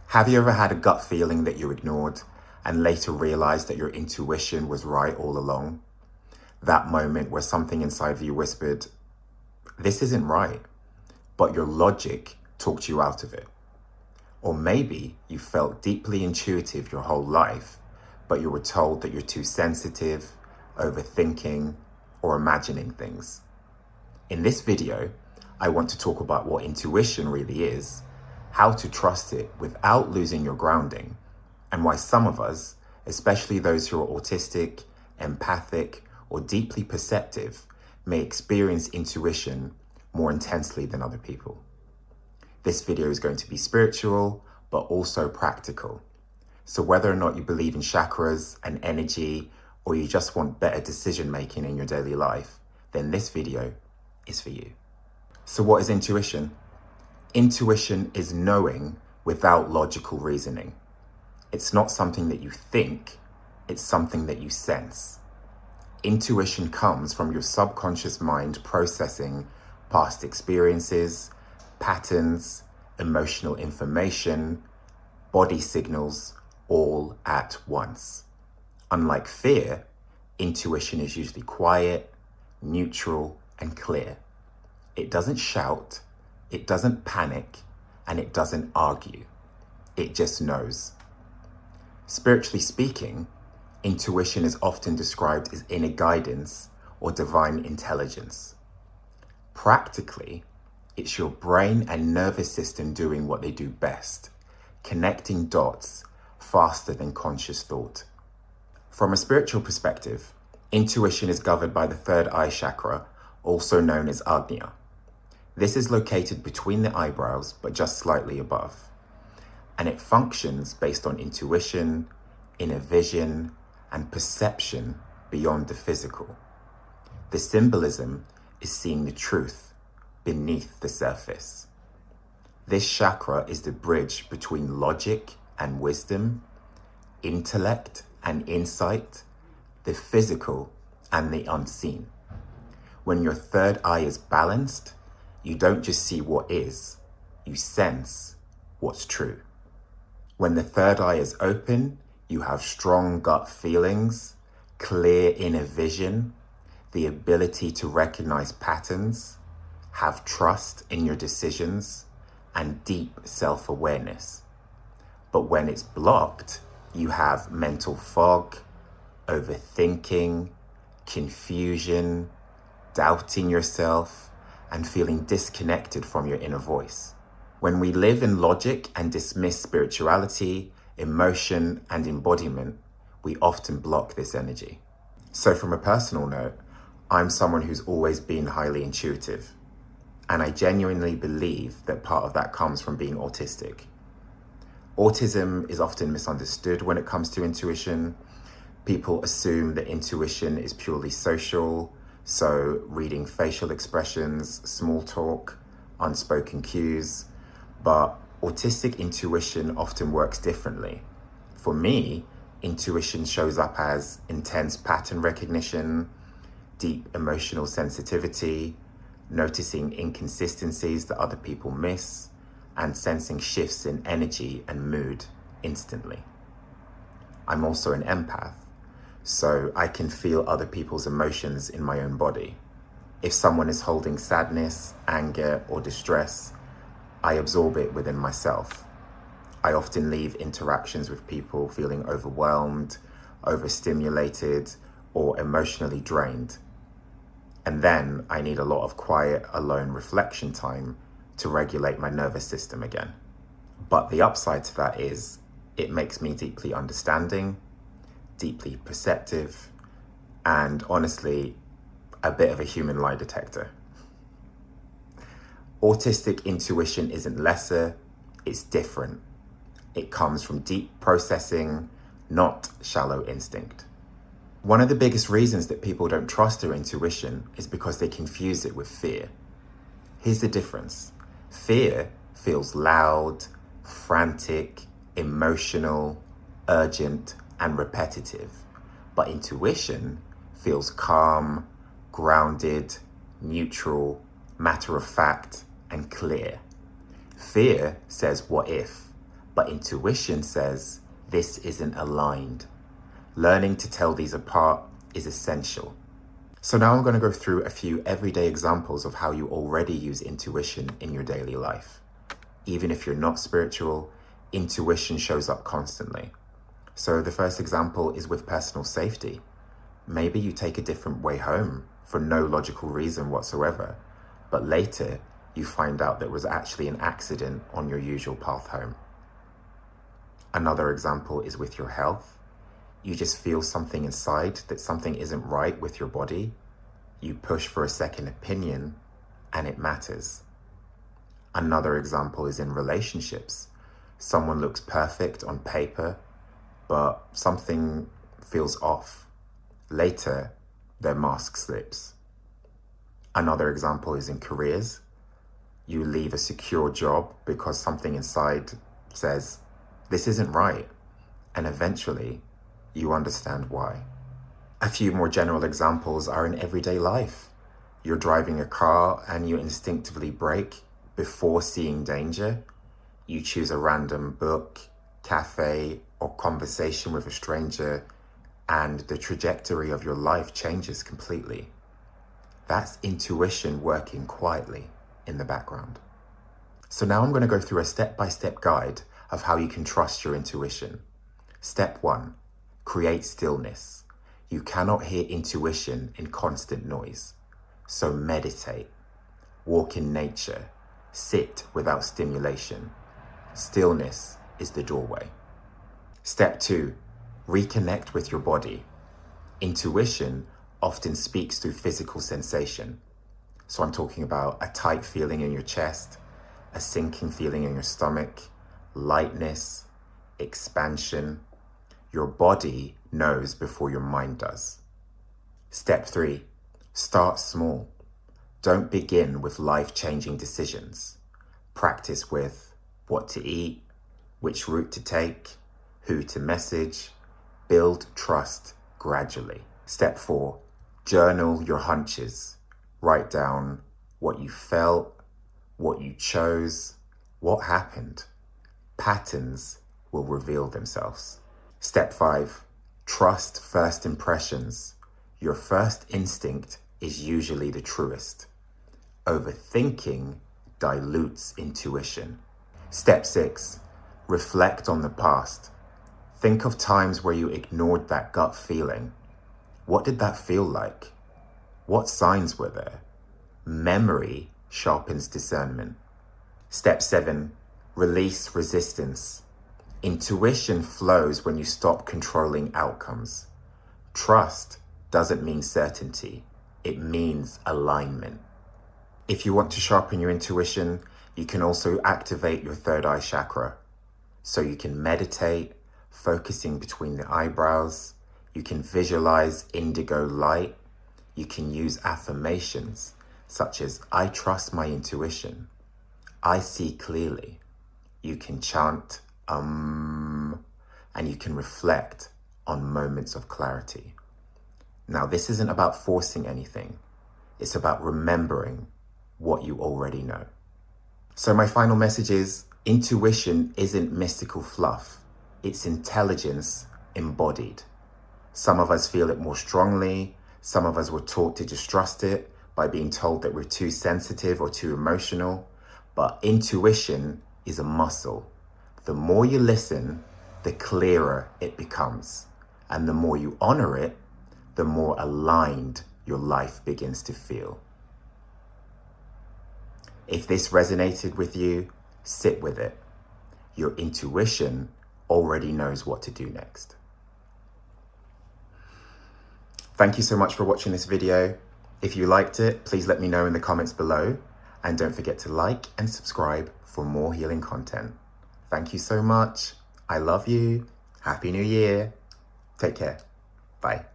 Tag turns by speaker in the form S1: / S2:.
S1: Have you ever had a gut feeling that you ignored and later realized that your intuition was right all along? That moment where something inside of you whispered, "This isn't right," but your logic talked you out of it. Or maybe you felt deeply intuitive your whole life, but you were told that you're too sensitive, overthinking, or imagining things. In this video, I want to talk about what intuition really is, how to trust it without losing your grounding, and why some of us, especially those who are autistic, empathic, or deeply perceptive, may experience intuition more intensely than other people. This video is going to be spiritual, but also practical. So whether or not you believe in chakras and energy, or you just want better decision making in your daily life, then this video is for you. So what is intuition? Intuition is knowing without logical reasoning. It's not something that you think, it's something that you sense. Intuition comes from your subconscious mind processing past experiences, patterns, emotional information, body signals, all at once. Unlike fear, intuition is usually quiet, neutral, and clear. It doesn't shout, it doesn't panic, and it doesn't argue. It just knows. Spiritually speaking, intuition is often described as inner guidance or divine intelligence. Practically, it's your brain and nervous system doing what they do best, connecting dots faster than conscious thought. From a spiritual perspective, intuition is governed by the third eye chakra, also known as Ajna. This is located between the eyebrows, but just slightly above. And it functions based on intuition, inner vision, and perception beyond the physical. The symbolism is seeing the truth beneath the surface. This chakra is the bridge between logic and wisdom, intellect and insight, the physical and the unseen. When your third eye is balanced, you don't just see what is, you sense what's true. When the third eye is open, you have strong gut feelings, clear inner vision, the ability to recognize patterns, have trust in your decisions, and deep self-awareness. But when it's blocked, you have mental fog, overthinking, confusion, doubting yourself, and feeling disconnected from your inner voice. When we live in logic and dismiss spirituality, emotion, and embodiment, we often block this energy. So from a personal note, I'm someone who's always been highly intuitive, and I genuinely believe that part of that comes from being autistic. Autism is often misunderstood when it comes to intuition. People assume that intuition is purely social, so reading facial expressions, small talk, unspoken cues, but autistic intuition often works differently. For me, intuition shows up as intense pattern recognition, deep emotional sensitivity, noticing inconsistencies that other people miss, and sensing shifts in energy and mood instantly. I'm also an empath, so I can feel other people's emotions in my own body. If someone is holding sadness, anger, or distress, I absorb it within myself. I often leave interactions with people feeling overwhelmed, overstimulated, or emotionally drained. And then I need a lot of quiet, alone reflection time to regulate my nervous system again. But the upside to that is it makes me deeply understanding, deeply perceptive, and honestly, a bit of a human lie detector. Autistic intuition isn't lesser, it's different. It comes from deep processing, not shallow instinct. One of the biggest reasons that people don't trust their intuition is because they confuse it with fear. Here's the difference. Fear feels loud, frantic, emotional, urgent, and repetitive. But intuition feels calm, grounded, neutral, matter of fact, and clear. Fear says, what if? But intuition says this isn't aligned. Learning to tell these apart is essential. So now I'm going to go through a few everyday examples of how you already use intuition in your daily life. Even if you're not spiritual, intuition shows up constantly. So the first example is with personal safety. Maybe you take a different way home for no logical reason whatsoever, but later you find out there was actually an accident on your usual path home. Another example is with your health. You just feel something inside that something isn't right with your body. You push for a second opinion and it matters. Another example is in relationships. Someone looks perfect on paper, but something feels off. Later, their mask slips. Another example is in careers. You leave a secure job because something inside says, this isn't right. And eventually, you understand why. A few more general examples are in everyday life. You're driving a car and you instinctively brake before seeing danger. You choose a random book, cafe, or conversation with a stranger, and the trajectory of your life changes completely. That's intuition working quietly in the background. So now I'm going to go through a step-by-step guide of how you can trust your intuition. Step 1. Create stillness. You cannot hear intuition in constant noise. So meditate. Walk in nature. Sit without stimulation. Stillness is the doorway. Step 2. Reconnect with your body. Intuition often speaks through physical sensation. So I'm talking about a tight feeling in your chest, a sinking feeling in your stomach, lightness, expansion. Your body knows before your mind does. Step 3, start small. Don't begin with life-changing decisions. Practice with what to eat, which route to take, who to message. Build trust gradually. Step 4, journal your hunches. Write down what you felt, what you chose, what happened. Patterns will reveal themselves. Step 5, trust first impressions. Your first instinct is usually the truest. Overthinking dilutes intuition. Step 6, reflect on the past. Think of times where you ignored that gut feeling. What did that feel like? What signs were there? Memory sharpens discernment. Step 7, release resistance. Intuition flows when you stop controlling outcomes. Trust doesn't mean certainty. It means alignment. If you want to sharpen your intuition, you can also activate your third eye chakra. So you can meditate, focusing between the eyebrows. You can visualize indigo light. You can use affirmations such as, I trust my intuition. I see clearly. You can chant, and you can reflect on moments of clarity. Now, this isn't about forcing anything. It's about remembering what you already know. So my final message is, intuition isn't mystical fluff. It's intelligence embodied. Some of us feel it more strongly. Some of us were taught to distrust it by being told that we're too sensitive or too emotional. But intuition is a muscle. The more you listen, the clearer it becomes. And the more you honor it, the more aligned your life begins to feel. If this resonated with you, sit with it. Your intuition already knows what to do next. Thank you so much for watching this video. If you liked it, please let me know in the comments below. And don't forget to like and subscribe for more healing content. Thank you so much. I love you. Happy New Year. Take care. Bye.